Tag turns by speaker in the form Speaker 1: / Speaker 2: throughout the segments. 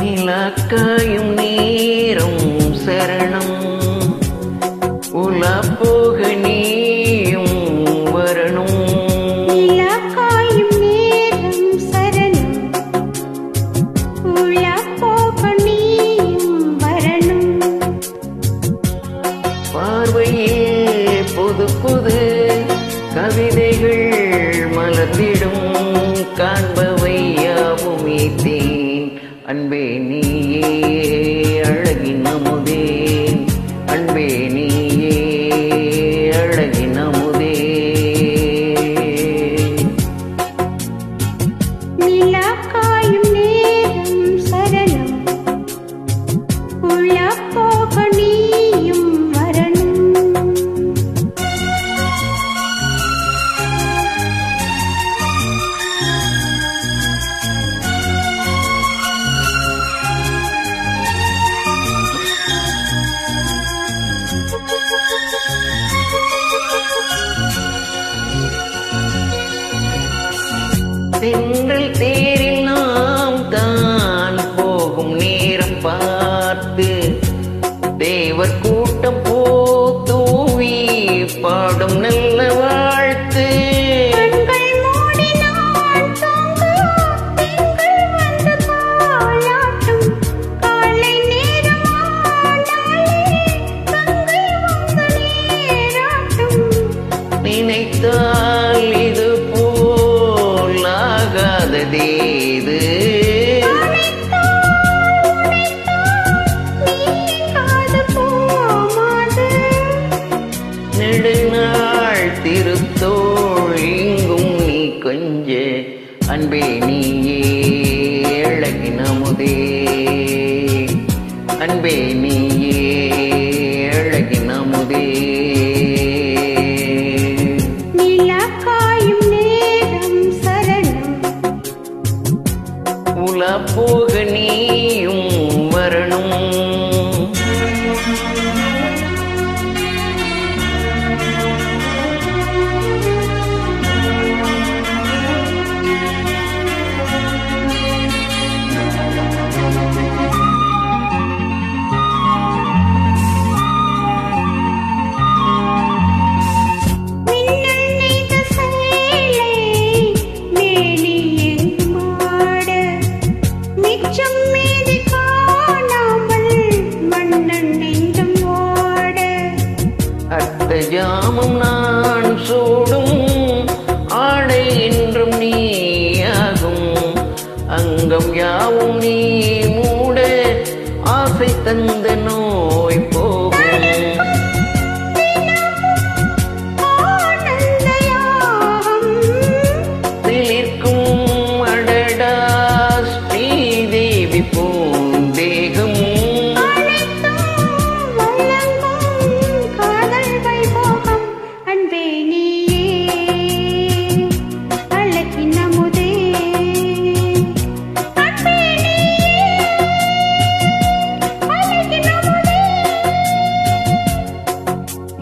Speaker 1: நிலக்காயும் நேரம் சரணம், உலப்போக நீயும் வரணும்.
Speaker 2: நிலக்காயும் நேரம் சரணம், உலப்போக நீயும் வரணும்.
Speaker 1: பார்வையில் புது புது கவிதைகள் மலர்ந்திடும், காண்பவை யாவுமே தேன். அன்பே நீயே அழகின் அமுதே, அன்பே நீயே அழகின் அமுதே.
Speaker 2: நிலக்காயும் நேரம் சரணம், உலப்போக நீயும் வரணும்.
Speaker 1: தென்றல் தேரில் நாம் தான் போகும் நேரம் பார்த்து, தேவர் கூட்டம் தூவி பாடும் நல்ல வாழ்த்து.
Speaker 2: கண்கள் மூடி நான் தூங்க, திங்கள் வந்து தாலாட்டும். காலை நேரமானாலே கங்கை வந்து நீராட்டும்.
Speaker 1: நினைத்தால் இது போலாகாததேது, நெடுநாள் திருத்தோள் இங்கும் நீ கொஞ்ச. அன்பே நீயே அழகின் அமுதே, அன்பே நீயே அழகின் அமுதே.
Speaker 2: நிலக்காயும் நேரம் சரணம்,
Speaker 1: உலப்போக நீயும் வரணும். ஜாமம் நான் சூடும் ஆடை என்றும் நீயாகும், அங்கம் யாவும் நீ மூட ஆசை தந்த நோய் போகும். சிலிர்க்கும் அடடா ஸ்ரீதேவி பூந்தேகம்,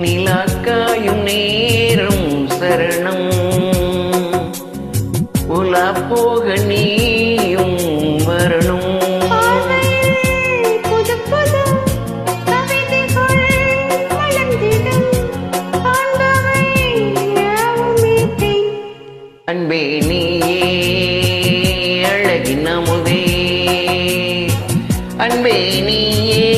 Speaker 1: நிலக்காயும் நேரம் சரணம், உலப்போக நீயும் வரணும்.
Speaker 2: புது புது கவிதைகள் மலர்ந்திடும், காண்பவை யாவுமே தேன்.
Speaker 1: அன்பே நீயே அழகின் அமுதே, அன்பே நீயே